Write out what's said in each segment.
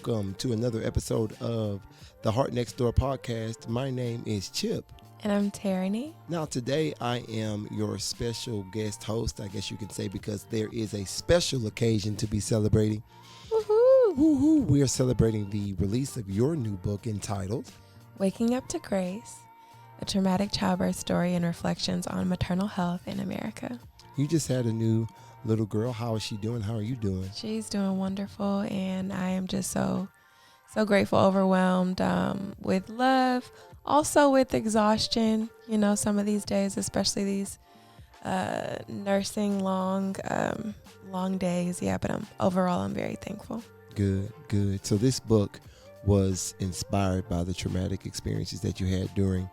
welcome to another episode of the Heart Next Door podcast. My name is Chip. And I'm Tierney. Now, today I am your special guest host, I guess you can say, because there is a special occasion to be celebrating. Woohoo! Woohoo! We are celebrating the release of your new book entitled Waking Up to Grace, a traumatic childbirth story and reflections on maternal health in America. You just had a new little girl. How is she doing? How are you doing? She's doing wonderful, and I am just so grateful, overwhelmed with love, also with exhaustion. You know, some of these days, especially these nursing long days. Yeah, but overall I'm very thankful. Good. So this book was inspired by the traumatic experiences that you had during,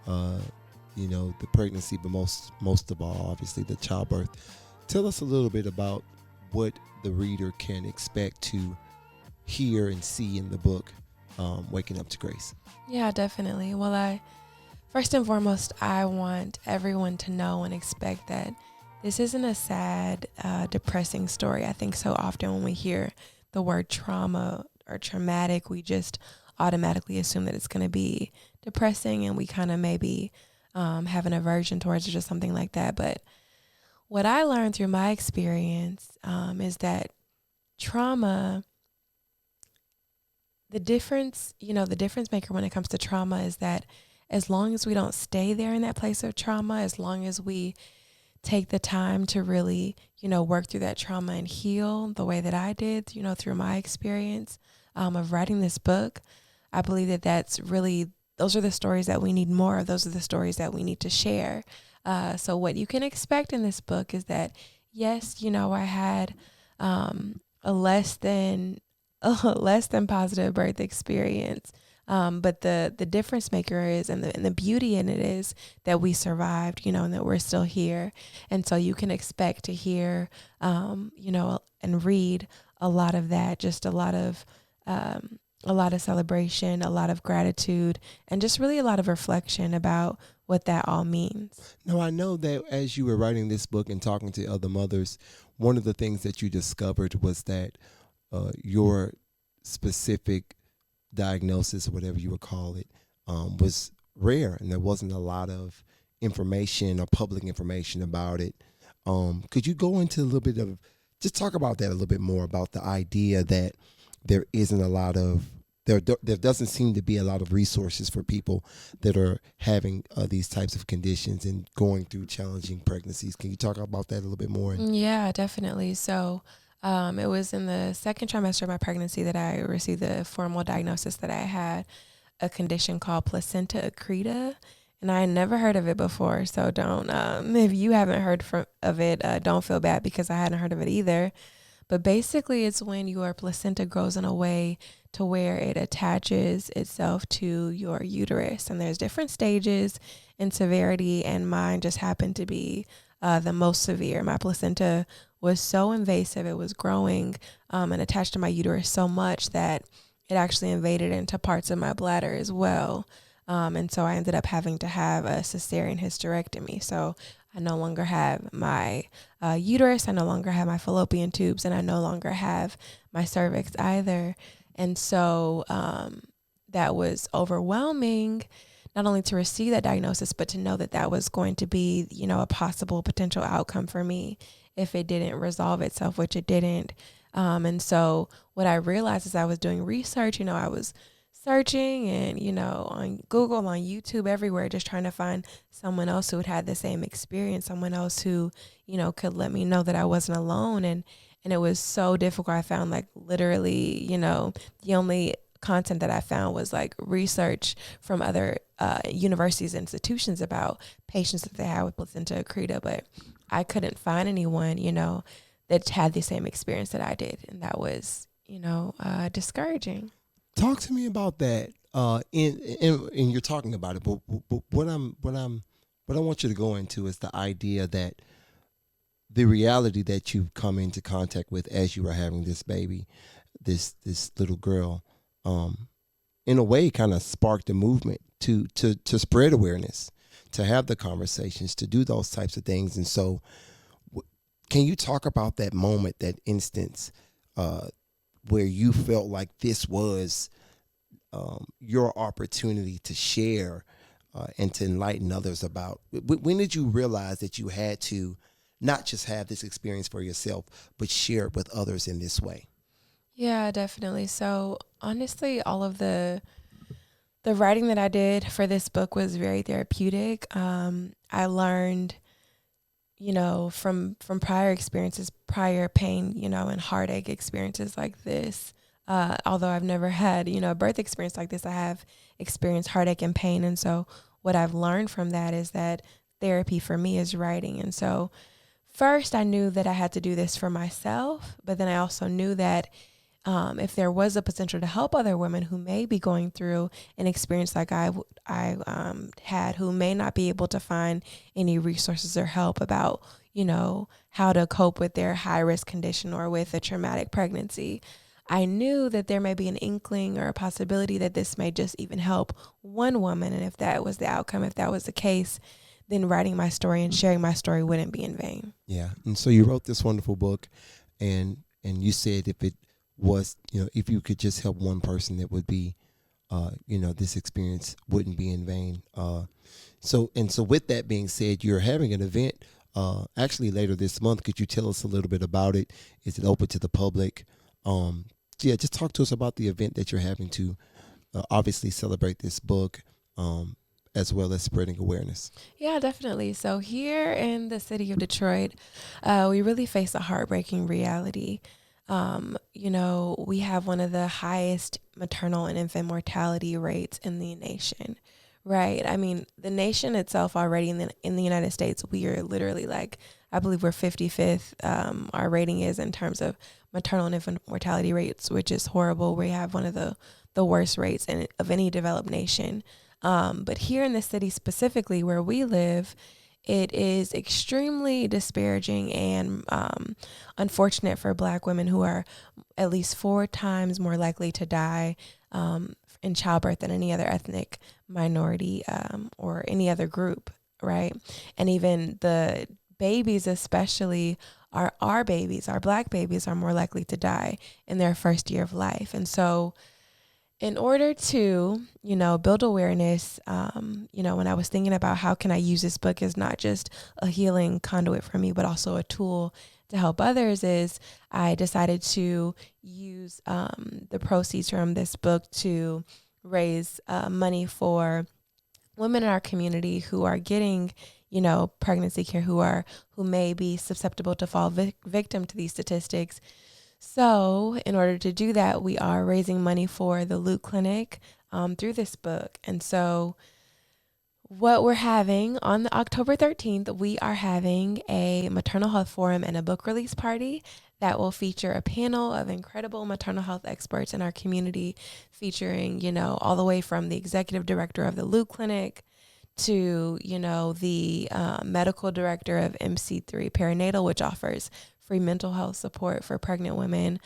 the pregnancy, but most of all, obviously, the childbirth. Tell us a little bit about what the reader can expect to hear and see in the book, Waking Up to Grace. Yeah, definitely. Well, first and foremost, I want everyone to know and expect that this isn't a sad, depressing story. I think so often when we hear the word trauma or traumatic, we just automatically assume that it's going to be depressing, and we kind of maybe have an aversion towards it or something like that. But what I learned through my experience is that trauma, the difference maker when it comes to trauma is that as long as we don't stay there in that place of trauma, as long as we take the time to really, work through that trauma and heal the way that I did, through my experience of writing this book, I believe that those are the stories that we need more of. Those are the stories that we need to share. So what you can expect in this book is that, yes, I had a less than positive birth experience. But the difference maker is, and the beauty in it is that we survived, and that we're still here. And so you can expect to hear, and read a lot of that, just a lot of celebration, a lot of gratitude, and just really a lot of reflection about what that all means. Now, I know that as you were writing this book and talking to other mothers, one of the things that you discovered was that your specific diagnosis, or whatever you would call it, was rare, and there wasn't a lot of information or public information about it. Could you go into a little bit of, just talk about that a little bit more, about the idea that there isn't a lot of, there doesn't seem to be a lot of resources for people that are having these types of conditions and going through challenging pregnancies. Can you talk about that a little bit more? Yeah, definitely. So it was in the second trimester of my pregnancy that I received the formal diagnosis that I had a condition called Placenta Accreta, and I had never heard of it before. So don't, if you haven't heard of it, don't feel bad, because I hadn't heard of it either. But basically, it's when your placenta grows in a way to where it attaches itself to your uterus, and there's different stages in severity, and mine just happened to be the most severe. My placenta was so invasive, it was growing and attached to my uterus so much that it actually invaded into parts of my bladder as well. And so I ended up having to have a Cesarean Hysterectomy. So I no longer have my uterus, I no longer have my fallopian tubes, and I no longer have my cervix either. And so that was overwhelming, not only to receive that diagnosis, but to know that that was going to be, a possible potential outcome for me if it didn't resolve itself, which it didn't. And so what I realized as I was doing research, I was searching and, on Google, on YouTube, everywhere, just trying to find someone else who had had the same experience, someone else who, could let me know that I wasn't alone. And it was so difficult. I found literally, the only content that I found was research from other universities, institutions about patients that they had with Placenta Accreta, but I couldn't find anyone, that had the same experience that I did. And that was, discouraging. Talk to me about that. And you're talking about it, but what I want you to go into is the idea that the reality that you've come into contact with as you were having this baby, this little girl, in a way kind of sparked a movement to spread awareness, to have the conversations, to do those types of things. And so can you talk about that moment, that instance, where you felt like this was your opportunity to share and to enlighten others about? When did you realize that you had to not just have this experience for yourself, but share it with others in this way? Yeah, definitely. So honestly, all of the writing that I did for this book was very therapeutic. I learned, from prior experiences, prior pain, and heartache experiences like this. Although I've never had, a birth experience like this, I have experienced heartache and pain. And so what I've learned from that is that therapy for me is writing. And so first I knew that I had to do this for myself, but then I also knew that if there was a potential to help other women who may be going through an experience like I had, who may not be able to find any resources or help about, how to cope with their high risk condition or with a traumatic pregnancy, I knew that there may be an inkling or a possibility that this may just even help one woman. And if that was the outcome, if that was the case, then writing my story and sharing my story wouldn't be in vain. Yeah. And so you wrote this wonderful book, and you said if it was, if you could just help one person, that would be, this experience wouldn't be in vain. So with that being said, you're having an event actually later this month. Could you tell us a little bit about it? Is it open to the public? Just talk to us about the event that you're having to obviously celebrate this book, as well as spreading awareness. Yeah, definitely. So here in the city of Detroit, we really face a heartbreaking reality. We have one of the highest maternal and infant mortality rates in the nation, right? I mean, the nation itself already in the United States, we are literally I believe we're 55th. Our rating is in terms of maternal and infant mortality rates, which is horrible. We have one of the worst rates of any developed nation. But here in the city specifically where we live, it is extremely disparaging and unfortunate for Black women, who are at least 4 times more likely to die in childbirth than any other ethnic minority or any other group, right? And even the babies, especially our babies, our Black babies, are more likely to die in their first year of life. And so in order to, build awareness, when I was thinking about how can I use this book as not just a healing conduit for me, but also a tool to help others, is I decided to use the proceeds from this book to raise money for women in our community who are getting, pregnancy care, who may be susceptible to fall victim to these statistics. So in order to do that, we are raising money for the Luke Clinic through this book. And so what we're having on the October 13th, we are having a maternal health forum and a book release party that will feature a panel of incredible maternal health experts in our community, featuring, all the way from the executive director of the Luke Clinic to, the medical director of MC3 Perinatal, which offers free mental health support for pregnant women.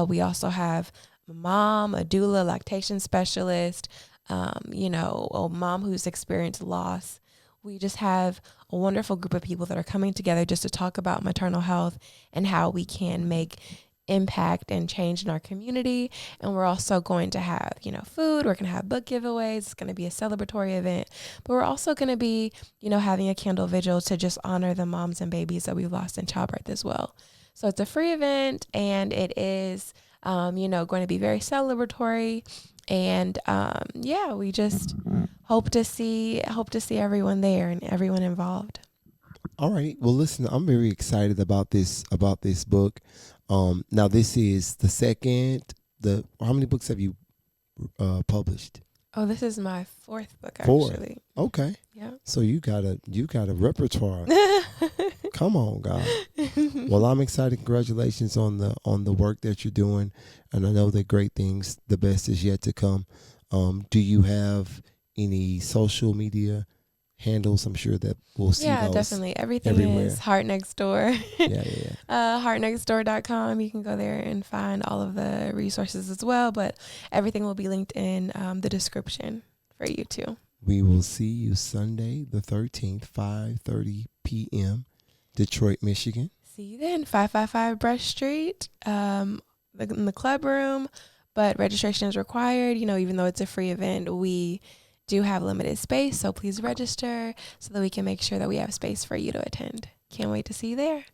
We also have a mom, a doula, lactation specialist, a mom who's experienced loss. We just have a wonderful group of people that are coming together just to talk about maternal health and how we can make impact and change in our community. And we're also going to have, food. We're going to have book giveaways. It's going to be a celebratory event, but we're also going to be, having a candle vigil to just honor the moms and babies that we've lost in childbirth as well. So it's a free event, and it is, going to be very celebratory. And we just hope to see everyone there and everyone involved. All right. Well, listen, I'm very excited about this book. Now this is the second. How many books have you published? Oh, this is my 4th book, Four. actually. Okay. Yeah. So you got a repertoire. Come on, God. Well, I'm excited. Congratulations on the work that you're doing, and I know that great things, the best is yet to come. Do you have any social media handles? I'm sure that we'll see those. Yeah, definitely. Everything everywhere. is Heart Next Door. Yeah. Heartnextdoor.com. You can go there and find all of the resources as well, but everything will be linked in the description for you too. We will see you Sunday the 13th, 5:30 p.m., Detroit, Michigan. See you then, 555 Brush Street. in the club room, but registration is required. You know, even though it's a free event, we do have limited space. So please register so that we can make sure that we have space for you to attend. Can't wait to see you there.